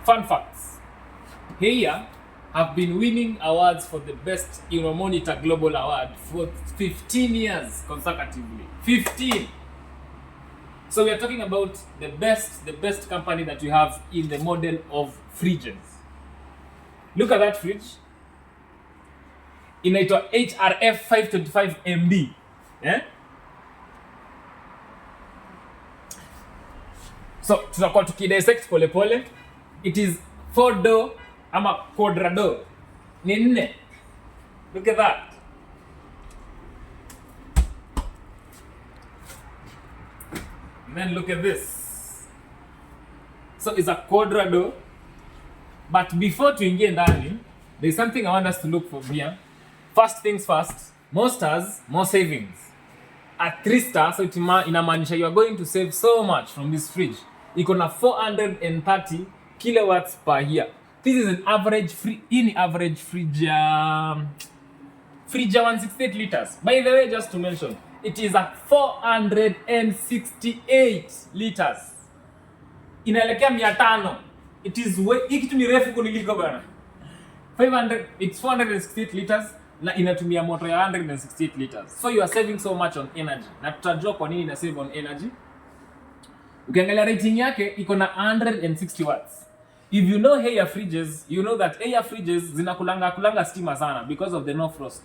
Fun facts. Here have been winning awards for the best Monitor Global Award for 15 years consecutively. 15. So we are talking about the best company that we have in the model of fridges. Look at that fridge. Inaitwa HRF-525MB. Yeah? So tutakuwa tukidissect pole pole. It is 4 door ama quadra door. Ni 4. Look at that. And then look at this. So it's a quadra door. But before tuingie ndani, there's something I want us to look for here. First things first, more stars, more savings. At 3 stars, so inamaanisha you are going to save so much from this fridge. Iko na 430 kilowatts per year. This is an average average fridge 168 liters. By the way, just to mention, it is a 468 liters. Inaelekea 500. It is way kitu ni refu kuliko bana. 500, it's 468 liters na inatumia moto ya 168 liters. So you are saving so much on energy. Na tutajua kwa nini ina save on energy. Ukiangalia rating yake iko na 160 watts. If you know air fridges, you know that air fridges zinakulanga stima sana because of the no frost.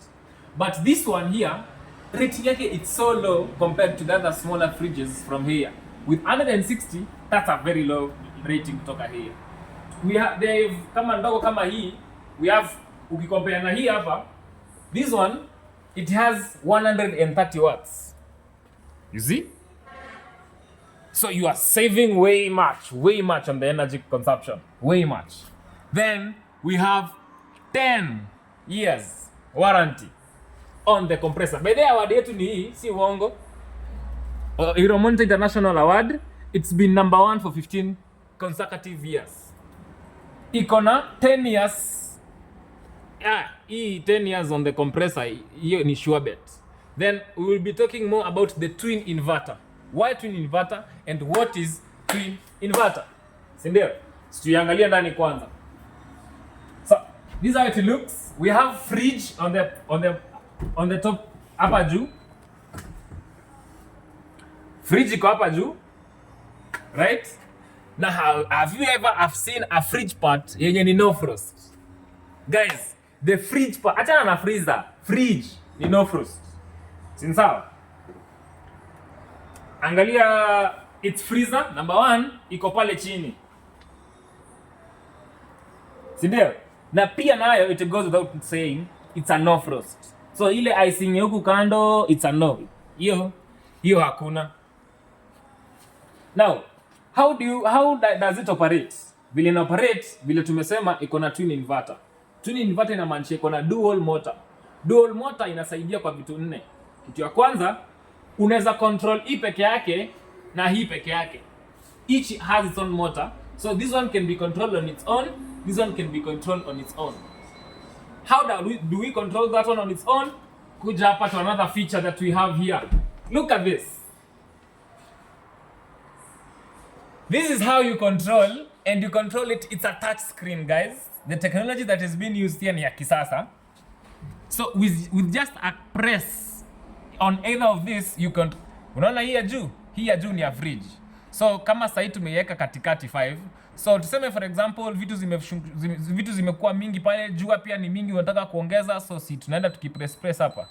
But this one here, rating yake it's so low compared to the other smaller fridges from here. With 160, that's a very low rating kutoka here. We have kama ndogo kama hii, we have ukicompare na hii hapa, this one it has 130 watts. You see? So you are saving way much on the energy consumption, way much. Then we have 10 years warranty on the compressor. By the way, award yetu ni hii, si uongo. Monitor International Award, it's been number 1 for 15 consecutive years. Iko na 10 years. Hii 10 years on the compressor, hiyo ni sure bet. Then we will be talking more about the twin inverter. Why twin inverter and what is twin inverter? Sindio? Tuiangalia ndani kwanza. So, this is how it looks. We have fridge on the top hapa juu. Fridge iko hapa juu. Right? Now, have you ever seen a fridge part yenye ni no frost? Guys, the fridge part, achana na freezer, fridge ni no frost. Sinsawa? Angalia its freezer, number 1, iko pale chini. Sindio? Na pia nayo, it goes without saying, it's a no frost. So ile icing huku kando, it's a no. Hiyo hakuna. Now, how does it operate? Vile ina operate, vile tumesema iko na twin inverter. Twin inverter inamaanisha iko na dual motor. Dual motor inasaidia kwa vitu 4. Kitu ya kwanza, unaweza control hii peke yake na hii peke yake. Each has its own motor. So this one can be controlled on its own, this one can be controlled on its own. How do we control that one on its own? Kuja hapa to another feature that we have here. Look at this. This is how you control, and you control it. It's a touch screen, guys. The technology that is being used here ni ya kisasa. So with just a press on either of this, you can, unaona hii ya juu ni ya fridge. So kama sasa tumeiweka katikati 5. So tuseme for example vitu zimekuwa mingi pale, jua pia ni mingi, unataka kuongeza, so si tunaenda tukipress hapa.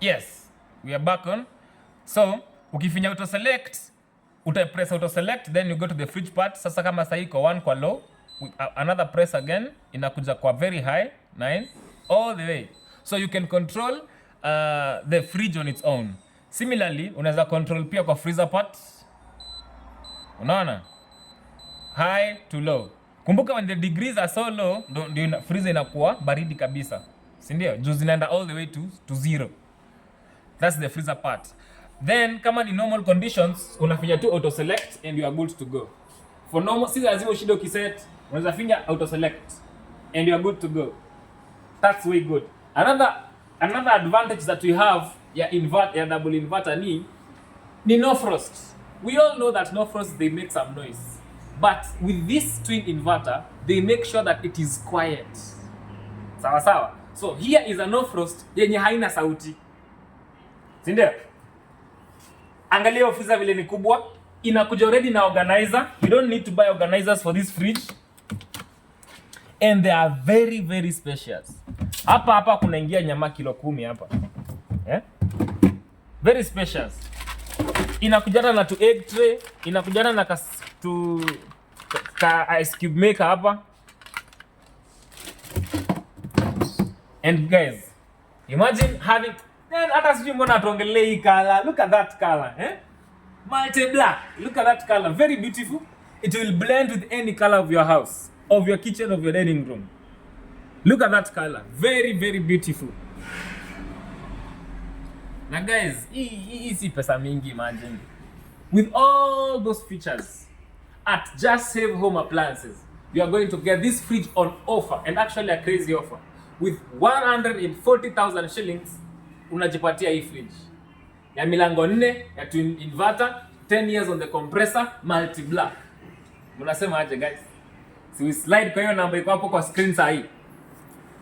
Yes, we are back on. So ukifinya auto select, press auto select, then you go to the fridge part. Sasa kama sasa iko 1 kwa low, another press again, inakuja kwa very high 9 all the way. So you can control the fridge on its own. Similarly, unaweza control pia kwa freezer part. Unaona? High to low. Kumbuka when the degrees are so low, ndio freezer inakuwa baridi kabisa. Si ndio? Juu zinaenda all the way to 0. That's the freezer part. Then kama ni normal conditions, unafinya tu auto select and you are good to go. For normal, si lazima ushinde ukiset, unaweza finya auto select and you are good to go. That's way good. Another advantage that we have ya double inverter ni no frost. We all know that no frost, they make some noise. But with this twin inverter, they make sure that it is quiet. Sawa sawa. So here is a no frost yenye haina sauti. Si ndio? Angalia ofisa vile ni kubwa. Inakuja already na organizer. You don't need to buy organizers for this fridge. And they are very very spacious. Hapa kunaingia nyama kilo 10 hapa. Very spacious. Inakujana na egg tray, inakujana na ice cube maker hapa. And guys, imagine having, hata sijui mbona atuongelee hii color. Look at that color, multi black. Look at that color, very beautiful. It will blend with any color of your house, of your kitchen, of your dining room. Look at that color, very very beautiful. Now guys, hii si pesa mingi, imagine. With all those features at Just Save Home Appliances, you are going to get this fridge on offer, and actually a crazy offer. With 140,000 shillings, unajipatia hii fridge. Ya milango 4, ya twin inverter, 10 years on the compressor, multi black. Unasema aje guys? Si we slide kwa hiyo namba iko hapo kwa screen saa hii.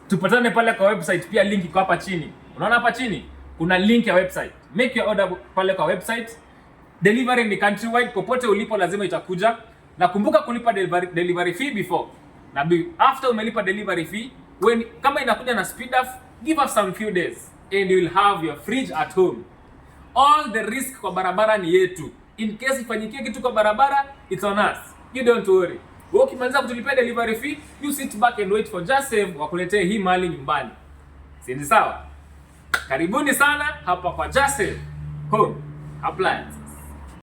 Tupatane pale kwa website, pia link iko hapa chini. Unaona hapa chini? Kuna link ya website. Make your order pale kwa website. Delivery ni countrywide, popote ulipo lazima itakuja. Na kumbuka kulipa delivery fee before. Na after umelipa delivery fee, kama inakuja na speed up, give us some few days and you will have your fridge at home. All the risk kwa barabara ni yetu. In case ifanyikie kitu kwa barabara, it's on us. You don't worry. Wewe ukimaliza kutulipia delivery fee, you sit back and wait for Just Save wakuletee hii mali nyumbani. Si sawa? Karibuni sana hapa kwa Just Save Home Appliance.